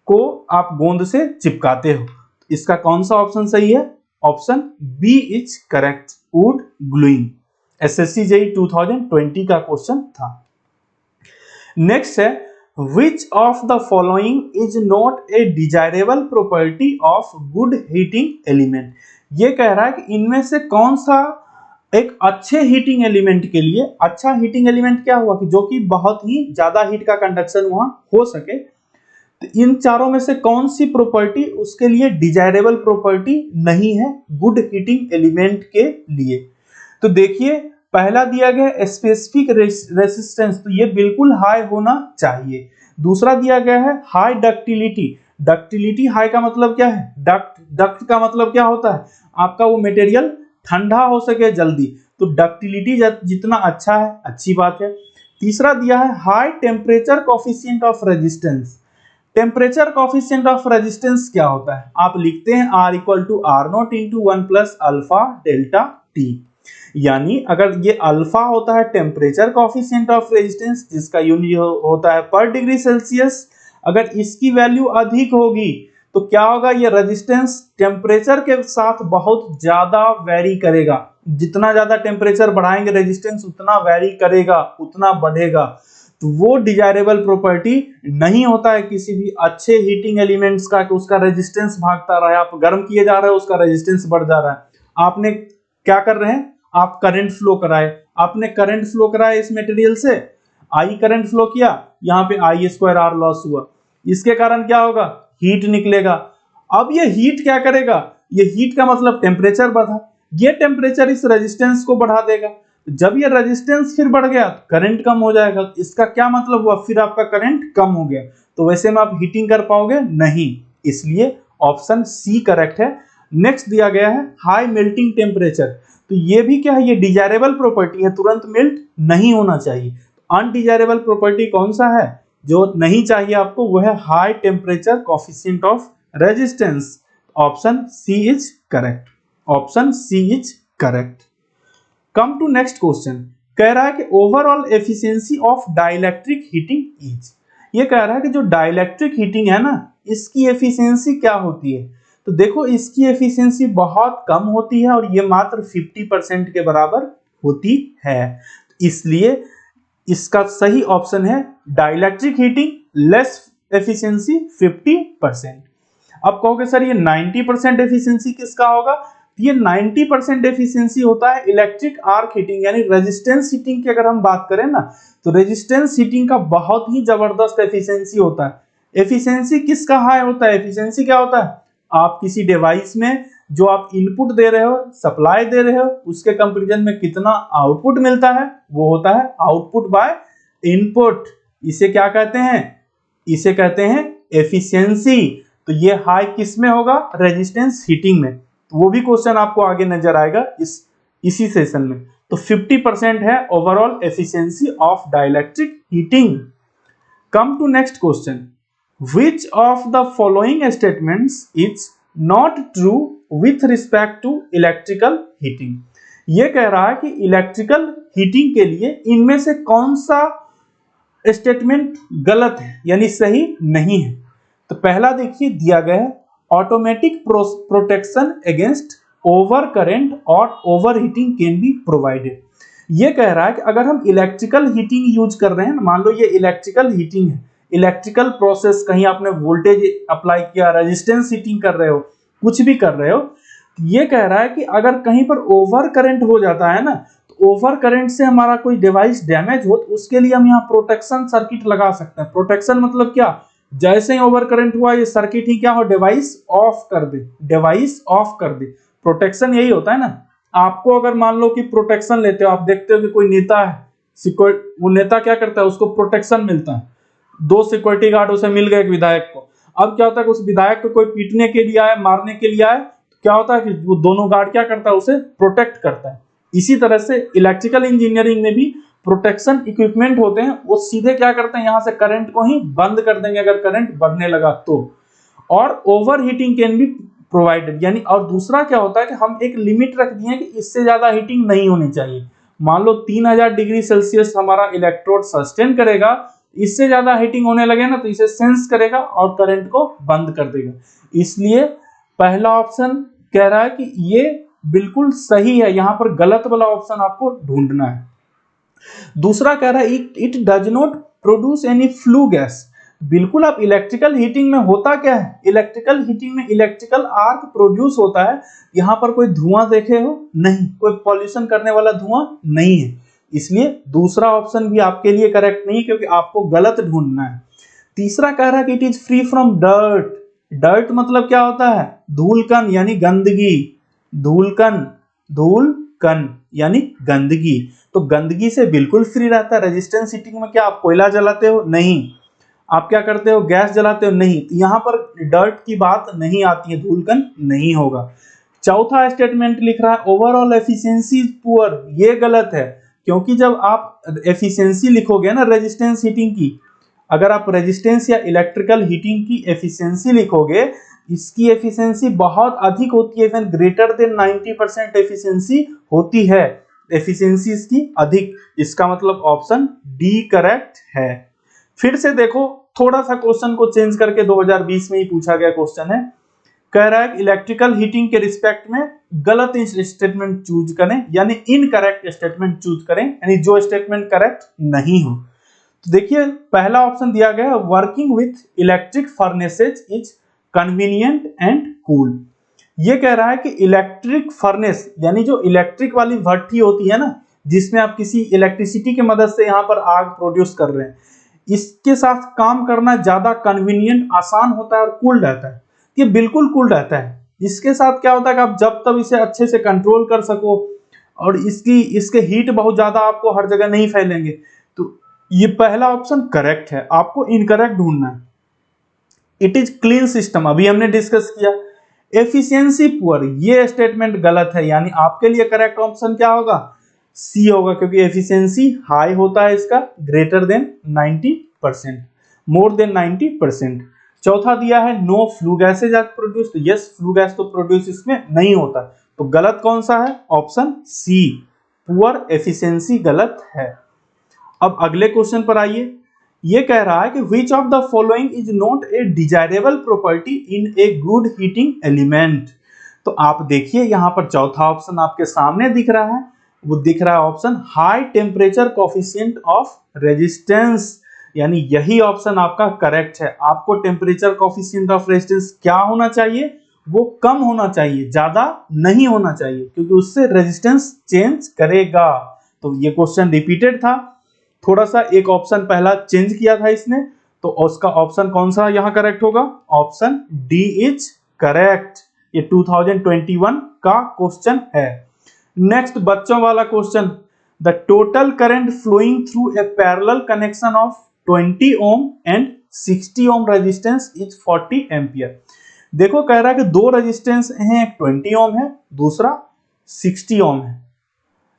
को आप गोंद से चिपकाते हो। इसका कौन सा ऑप्शन सही है? Option B is correct, wood gluing. SSC JEE 2020 का क्वेश्चन था। नेक्स्ट है which of the following is not a desirable property of good heating element। ये कह रहा है कि इनमें से कौन सा एक अच्छे हीटिंग एलिमेंट के लिए, अच्छा हीटिंग एलिमेंट क्या हुआ कि जो कि बहुत ही ज्यादा हीट का कंडक्शन वहां हो सके, तो इन चारों में से कौन सी प्रॉपर्टी उसके लिए डिजायरेबल प्रॉपर्टी नहीं है गुड हीटिंग एलिमेंट के लिए? तो देखिए, पहला दिया गया स्पेसिफिक रेसिस्टेंस, तो ये बिल्कुल हाई होना चाहिए। दूसरा दिया गया है हाई डक्टिलिटी। डक्टिलिटी हाई का मतलब क्या है? डक्ट का मतलब क्या होता है? आपका वो मटेरियल ठंडा हो सके जल्दी, तो डक्टिलिटी जितना अच्छा है, अच्छी बात है। तीसरा दिया है high temperature coefficient of resistance. Temperature coefficient of resistance क्या होता है? आप लिखते हैं R equal to R0 into 1 plus alpha delta T। यानी अगर ये अल्फा होता है टेम्परेचर कोफिशिएंट ऑफ रेजिस्टेंस, जिसका यूनिट होता है पर डिग्री सेल्सियस, अगर इसकी वैल्यू अधिक होगी तो क्या होगा? ये रेजिस्टेंस टेम्परेचर के साथ बहुत ज्यादा वेरी करेगा। जितना ज्यादा टेम्परेचर बढ़ाएंगे रेजिस्टेंस उतना वेरी करेगा, उतना बढ़ेगा। तो वो डिजायरेबल प्रॉपर्टी नहीं होता है किसी भी अच्छे हीटिंग एलिमेंट्स का कि उसका रेजिस्टेंस भागता रहे। आप गर्म किए जा रहे हो, उसका रेजिस्टेंस बढ़ जा रहा है। आपने क्या कर रहे हैं? आप करंट फ्लो कराए, आपने करंट फ्लो कराया इस मटेरियल से, आई करंट फ्लो किया, यहाँ पे आई स्क्वायर आर लॉस हुआ, इसके कारण क्या होगा? हीट निकलेगा। अब ये हीट क्या करेगा? ये हीट का मतलब टेम्परेचर बढ़ा, ये टेम्परेचर इस रेजिस्टेंस को बढ़ा देगा। जब ये रेजिस्टेंस फिर बढ़ गया तो करंट कम हो जाएगा। इसका क्या मतलब हुआ? फिर आपका करंट कम हो गया, तो वैसे में आप हीटिंग कर पाओगे नहीं। इसलिए ऑप्शन सी करेक्ट है। नेक्स्ट दिया गया है हाई मेल्टिंग टेम्परेचर। तो ये भी क्या है? ये डिजायरेबल प्रॉपर्टी है, तुरंत मेल्ट नहीं होना चाहिए। अनडिजायरेबल प्रॉपर्टी कौन सा है जो नहीं चाहिए आपको? वो है high temperature coefficient of resistance. Option C is correct, option C is correct. Come to next question. कह रहा है कि overall efficiency of dielectric heating is. ये कह रहा है कि जो डाइलेक्ट्रिक हीटिंग है ना, इसकी एफिशिएंसी क्या होती है? तो देखो, इसकी एफिशिएंसी बहुत कम होती है और ये मात्र 50% के बराबर होती है। इसलिए इसका सही ऑप्शन है डाइलेक्ट्रिक हीटिंग लेस एफिशिएंसी 50%। अब कहोगे सर ये 90% एफिशिएंसी किसका होगा? ये 90% एफिशिएंसी होता है इलेक्ट्रिक आर्क हीटिंग, यानी रेजिस्टेंस हीटिंग की अगर हम बात करें ना, तो रेजिस्टेंस हीटिंग का बहुत ही जबरदस्त एफिशिएंसी होता है। एफिशिएंसी किसका हाई होता है? एफिशिएंसी क्या होता है? आप किसी डिवाइस में जो आप इनपुट दे रहे हो, सप्लाई दे रहे हो, उसके कंपैरिजन में कितना आउटपुट मिलता है, वो होता है आउटपुट बाय इनपुट। इसे क्या कहते हैं? इसे कहते हैं एफिशिएंसी। तो ये हाई किस में होगा? रेजिस्टेंस हीटिंग में। तो वो भी क्वेश्चन आपको आगे नजर आएगा इसी सेशन में। तो 50% है overall efficiency of dielectric heating. Come to next question, which of the following statements is not true with respect to electrical heating? ये कह रहा है कि इलेक्ट्रिकल हीटिंग के लिए इनमें से कौन सा स्टेटमेंट गलत है यानी सही नहीं है। तो पहला देखिए दिया गया है, automatic protection against over current और over heating can be provided. ये कह रहा है कि अगर हम इलेक्ट्रिकल हीटिंग यूज कर रहे हैं, मान लो ये इलेक्ट्रिकल हीटिंग है, इलेक्ट्रिकल प्रोसेस, कहीं आपने वोल्टेज अप्लाई किया, रेजिस्टेंस हीटिंग कर रहे हो, कुछ भी कर रहे हो, ये कह रहा है कि अगर कहीं पर ओवर करंट हो जाता है ना, तो ओवर करंट से हमारा कोई डिवाइस डैमेज हो तो उसके लिए हम यहाँ प्रोटेक्शन सर्किट लगा सकते हैं। प्रोटेक्शन मतलब क्या? जैसे ही ओवर करंट हुआ ये सर्किट ही क्या हो, डिवाइस ऑफ कर दे, डिवाइस ऑफ कर दे। प्रोटेक्शन यही होता है ना। आपको अगर मान लो कि प्रोटेक्शन लेते हो, आप देखते हो कि कोई नेता है, वो नेता क्या करता है, उसको प्रोटेक्शन मिलता है, 2 सिक्योरिटी गार्ड उसे मिल गए एक विधायक को। अब क्या होता है कि उस विधायक को कोई पीटने के लिए आए, मारने के लिए आए, तो क्या होता है कि वो दोनों गार्ड क्या करता है, उसे प्रोटेक्ट करता है। इसी तरह से इलेक्ट्रिकल इंजीनियरिंग में भी प्रोटेक्शन इक्विपमेंट होते हैं, वो सीधे क्या करते हैं, यहां से करंट को ही बंद कर देंगे अगर करंट बढ़ने लगा तो। और over heating can be provided, यानी और दूसरा क्या होता है कि हम एक लिमिट रख दिए कि इससे ज्यादा हीटिंग नहीं होनी चाहिए। मान लो 3000 डिग्री सेल्सियस हमारा इलेक्ट्रोड सस्टेन करेगा, इससे ज्यादा हीटिंग होने लगे ना तो इसे सेंस करेगा और करंट को बंद कर देगा। इसलिए पहला ऑप्शन कह रहा है कि ये बिल्कुल सही है, यहां पर गलत वाला ऑप्शन आपको ढूंढना है। दूसरा कह रहा है it does not produce any flue gas. बिल्कुल, आप इलेक्ट्रिकल हीटिंग में होता क्या है, इलेक्ट्रिकल हीटिंग में इलेक्ट्रिकल आर्क प्रोड्यूस होता है। यहां पर कोई धुआं देखे हो? नहीं, कोई पॉल्यूशन करने वाला धुआं नहीं है। इसलिए दूसरा ऑप्शन भी आपके लिए करेक्ट नहीं, क्योंकि आपको गलत ढूंढना है। तीसरा कह रहा है कि it is free from dirt. Dirt मतलब क्या होता है? धूलकण यानी गंदगी। धूलकण, धूलकण यानी गंदगी। तो गंदगी से बिल्कुल फ्री रहता है। रेजिस्टेंस हीटिंग में क्या आप कोयला जलाते हो? नहीं। आप क्या करते हो? गैस जलाते हो? नहीं। तो यहां पर डर्ट की बात नहीं आती है, धूलकण नहीं होगा। चौथा स्टेटमेंट लिख रहा है ओवरऑल एफिशिएंसी पुअर। ये गलत है, क्योंकि जब आप एफिशिएंसी लिखोगे ना रेजिस्टेंस हीटिंग की, अगर आप रेजिस्टेंस या इलेक्ट्रिकल हीटिंग की एफिशिएंसी लिखोगे, इसकी एफिशिएंसी बहुत अधिक होती है, इवन ग्रेटर देन 90% एफिशिएंसी होती है। एफिशिएंसी इसकी अधिक, इसका मतलब ऑप्शन डी करेक्ट है। फिर से देखो, थोड़ा सा क्वेश्चन को चेंज करके 2020 में ही पूछा गया क्वेश्चन है। कह रहा है कि इलेक्ट्रिकल हीटिंग के रिस्पेक्ट में गलत स्टेटमेंट चूज करें, यानी इनकरेक्ट स्टेटमेंट चूज करें, यानी जो स्टेटमेंट करेक्ट नहीं हो। तो देखिए पहला ऑप्शन दिया गया है working with electric furnaces is convenient and cool. ये कह रहा है कि इलेक्ट्रिक फर्नेस यानी जो इलेक्ट्रिक वाली भट्ठी होती है ना, जिसमें आप किसी इलेक्ट्रिसिटी की मदद से यहाँ पर आग प्रोड्यूस कर रहे हैं, इसके साथ काम करना ज्यादा कन्वीनियंट, आसान होता है और कूल रहता है। ये बिल्कुल कूल रहता है। इसके साथ क्या होता है कि आप जब तब इसे अच्छे से कंट्रोल कर सको, और इसके हीट बहुत ज्यादा आपको हर जगह नहीं फैलेंगे। तो ये पहला ऑप्शन करेक्ट है, आपको इनकरेक्ट ढूंढना है। इट इज क्लीन सिस्टम, अभी हमने डिस्कस किया। एफिशिएंसी पुअर, ये स्टेटमेंट गलत है, यानी आपके लिए करेक्ट ऑप्शन क्या होगा? सी होगा, क्योंकि एफिशिएंसी हाई होता है इसका, ग्रेटर देन 90%, मोर देन 90%। चौथा दिया है no flue gases are produce. Yes, flue gas तो प्रोड्यूस इसमें नहीं होता। तो गलत कौन सा है? ऑप्शन सी, पुअर एफिशिएंसी गलत है। अब अगले क्वेश्चन पर आइए। ये कह रहा है कि which of the following is not a desirable property in a good heating element। तो आप देखिए यहां पर चौथा ऑप्शन आपके सामने दिख रहा है, वो दिख रहा है option high temperature coefficient of resistance, यानी यही ऑप्शन आपका करेक्ट है। आपको टेम्परेचर कोफिशिएंट ऑफ रेजिस्टेंस क्या होना चाहिए? वो कम होना चाहिए, ज्यादा नहीं होना चाहिए, क्योंकि उससे रेजिस्टेंस चेंज करेगा। तो ये क्वेश्चन रिपीटेड था, थोड़ा सा एक ऑप्शन पहला चेंज किया था इसने, तो उसका ऑप्शन कौन सा यहां करेक्ट होगा? Option D is correct. ये 2021 का क्वेश्चन है। नेक्स्ट बच्चों वाला question, the total current flowing through a parallel connection of 20 ohm and 60 ohm resistance is 40 ampere. देखो कह रहा है कि दो रेजिस्टेंस हैं, एक 20 ओम है, दूसरा 60 ओम है,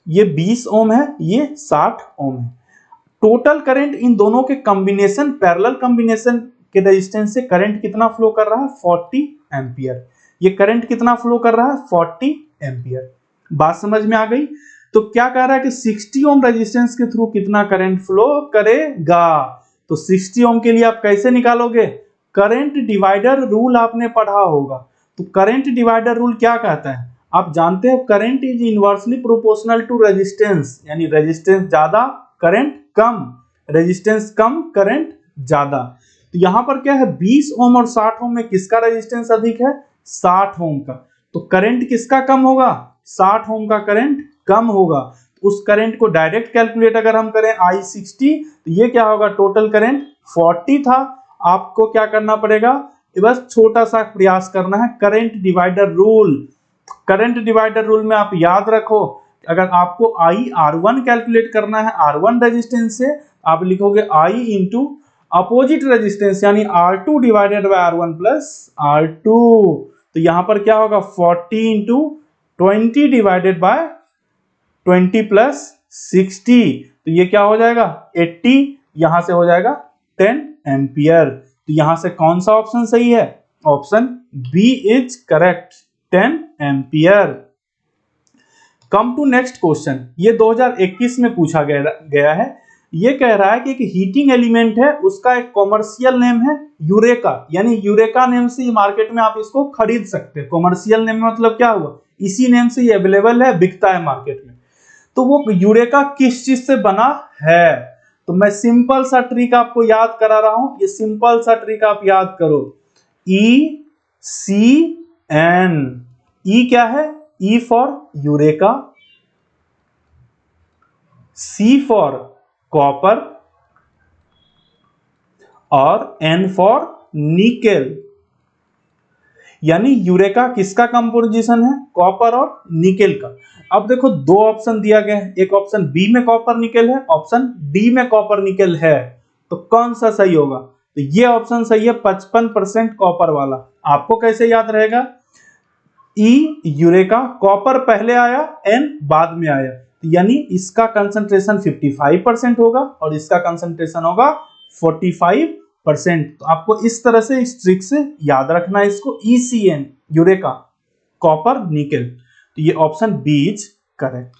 ये 20 ओम है, ये 60 ओम है। टोटल करंट इन दोनों के कॉम्बिनेशन, पैरेलल कॉम्बिनेशन के रेजिस्टेंस से करंट कितना फ्लो कर रहा है? 40 एम्पियर। ये करंट कितना फ्लो कर रहा है? 40 एम्पियर। बात समझ में आ गई? तो क्या कह रहा है कि 60 ओम रेजिस्टेंस के थ्रू कितना करंट फ्लो करेगा? तो 60 ओम के लिए आप कैसे निकालोगे? करंट डिवाइडर रूल आपने पढ़ा होगा। तो करंट डिवाइडर रूल क्या कहता है? आप जानते हो current is inversely proportional to resistance, यानी रेजिस्टेंस ज्यादा करंट कम, रेजिस्टेंस कम करंट ज्यादा। तो यहां पर क्या है, 20 ओम और 60 ओम में किसका रेजिस्टेंस अधिक है? 60 ओम का। तो करंट किसका कम होगा? 60 ओम का करंट कम होगा। उस करंट को डायरेक्ट कैलकुलेट अगर हम करें I60, तो ये क्या होगा? टोटल करंट 40 था। आपको क्या करना पड़ेगा? बस छोटा सा प्रयास करना है, current divider rule. Current divider rule में आप याद रखो, अगर आपको IR1 कैलकुलेट करना है R1 रेजिस्टेंस से, आप लिखोगे I इंटू अपोजिट रेजिस्टेंस यानी R2 divided by R1 plus R2। तो यहां पर क्या होगा? 40 इंटू 20 डिवाइडेड बाय 20 प्लस 60, तो ये क्या हो जाएगा? 80। यहां से हो जाएगा 10 एम्पियर। तो यहां से कौन सा ऑप्शन सही है? Option B is correct, 10 ampere. Come to next question, ये 2021 में पूछा गया है। ये कह रहा है कि एक हीटिंग एलिमेंट है, उसका एक कॉमर्शियल नेम है यूरेका, यानी यूरेका नेम से मार्केट में आप इसको खरीद सकते हैं। कॉमर्शियल नेम मतलब क्या हुआ? इसी नेम से ये अवेलेबल है, बिकता है मार्केट में। तो वो यूरेका किस चीज से बना है? तो मैं सिंपल सा ट्रिक आपको याद करा रहा हूं, ये सिंपल सा ट्रिक आप याद करो। ECN, ई क्या है? E for eureka, C for copper और N फॉर निकेल। यानी यूरेका किसका कंपोजिशन है? कॉपर और निकेल का। अब देखो दो ऑप्शन दिया गया है, एक ऑप्शन बी में कॉपर निकेल है, ऑप्शन डी में कॉपर निकेल है। तो कौन सा सही होगा? तो ये ऑप्शन सही है, 55% कॉपर वाला। आपको कैसे याद रहेगा? ई यूरेका, कॉपर पहले आया, एन बाद में आया, तो यानी इसका कंसंट्रेशन 55% होगा और इसका कंसंट्रेशन होगा 45%। तो आपको इस तरह से इस ट्रिक से याद रखना है इसको, ECN यूरेका, कॉपर निकेल। तो ये option B is correct.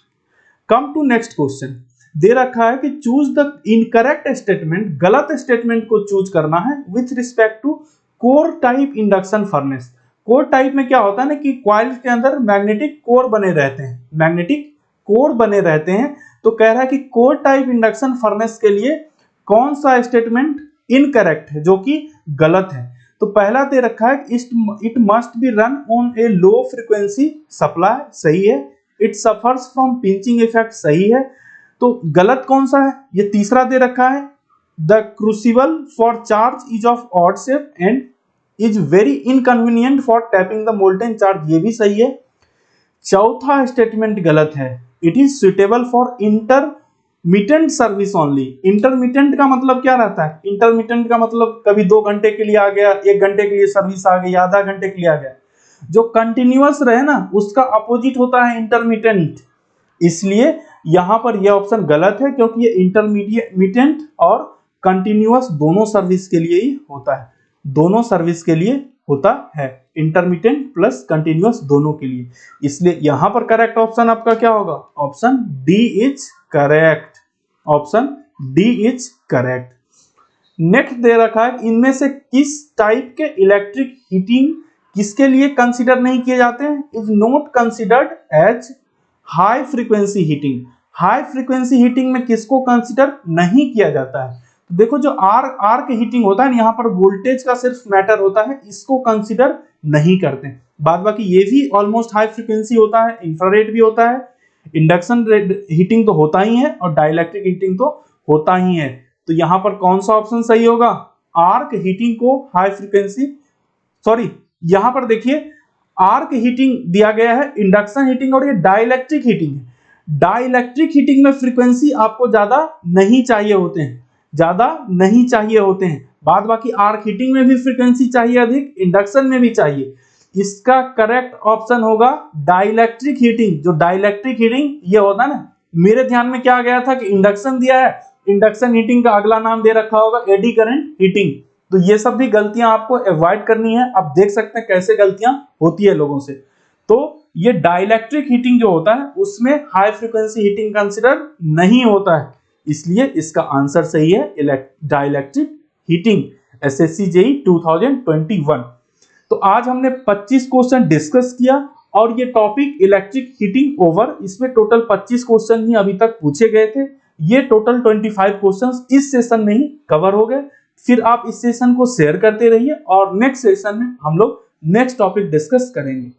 Come to next question, दे रखा है कि चूज द इनकरेक्ट स्टेटमेंट, गलत स्टेटमेंट को चूज करना है with respect to core type induction furnace. Core type में क्या होता है ना कि कॉइल के अंदर मैग्नेटिक कोर बने रहते हैं, मैग्नेटिक कोर बने रहते हैं। तो कह रहा है कि कोर टाइप इंडक्शन फर्नेस के लिए कौन सा स्टेटमेंट इनकरेक्ट है, जो कि गलत है? तो पहला दे रखा है it must be run on A low frequency supply, सही है। It suffers from pinching effect, सही है। तो गलत कौन सा है? ये तीसरा दे रखा है the crucible for charge is of odd shape and is very inconvenient for tapping the molten charge, ये भी सही है। चौथा स्टेटमेंट गलत है, it is suitable for intermittent service only. Intermittent का मतलब क्या रहता है? इंटरमिटेंट का मतलब कभी 2 घंटे के लिए आ गया, 1 घंटे के लिए सर्विस आ गई, आधा घंटे के लिए आ गया। जो कंटिन्यूअस रहे ना, उसका अपोजिट होता है इंटरमिटेंट। इसलिए यहां पर यह ऑप्शन गलत है, क्योंकि ये इंटरमीडिएट और कंटिन्यूअस दोनों सर्विस के लिए ही होता है, दोनों सर्विस के लिए होता है, इंटरमिटेंट प्लस कंटिन्यूअस दोनों के लिए। इसलिए यहां पर करेक्ट ऑप्शन आपका क्या होगा? Option D is correct, option D is correct. Next दे रखा है इनमें से किस टाइप के इलेक्ट्रिक हीटिंग किसके लिए कंसीडर नहीं किए जाते हैं? Is not considered as high frequency heating. High frequency heating में किसको कंसीडर नहीं किया जाता है? तो देखो जो आर्क हीटिंग होता है, यहाँ पर वोल्टेज का सिर्फ मैटर होता है, इसको कंसीडर नहीं करते। बाद बाकी ये भी ऑलमोस्ट हाई फ्रीक्वेंसी होता है, इंफ्रारेड भी होता है, इंडक्शन हीटिंग तो होता ही है और डाइलेक्ट्रिक हीटिंग तो होता ही है। तो यहाँ पर कौन सा ऑप्शन सही होगा? आर्क हीटिंग को हाई फ्रीक्वेंसी, सॉरी यहां पर देखिए आर्क हीटिंग दिया गया है, इंडक्शन हीटिंग और ये डाइलेक्ट्रिक हीटिंग है। डाइलेक्ट्रिक हीटिंग में फ्रीक्वेंसी आपको ज्यादा नहीं चाहिए होते हैं, ज्यादा नहीं चाहिए होते हैं। बाद बाकी आर्क हीटिंग में भी फ्रीक्वेंसी चाहिए अधिक, इंडक्शन में भी चाहिए। इसका करेक्ट ऑप्शन होगा डाइलेक्ट्रिक हीटिंग। जो डाइलेक्ट्रिक हीटिंग ये होता है ना, मेरे ध्यान में क्या गया था कि इंडक्शन दिया है, इंडक्शन हीटिंग का अगला नाम दे रखा होगा एडी करंट हीटिंग। तो ये सब भी गलतियां आपको अवॉइड करनी है। आप देख सकते हैं कैसे गलतियां होती है लोगों से। तो ये डाइलेक्ट्रिक हीटिंग जो होता है उसमें हाई फ्रीक्वेंसी हीटिंग कंसिडर नहीं होता है, इसलिए इसका आंसर सही है डाइलेक्ट्रिक हीटिंग, एसएससी जेईई 2021। तो आज हमने 25 क्वेश्चन डिस्कस किया और ये टॉपिक इलेक्ट्रिक हीटिंग ओवर। इसमें टोटल 25 क्वेश्चन ही अभी तक पूछे गए थे। ये टोटल 25 क्वेश्चंस इस सेशन में ही कवर हो गए। फिर आप इस सेशन को शेयर करते रहिए और नेक्स्ट सेशन में हम लोग नेक्स्ट टॉपिक डिस्कस करेंगे।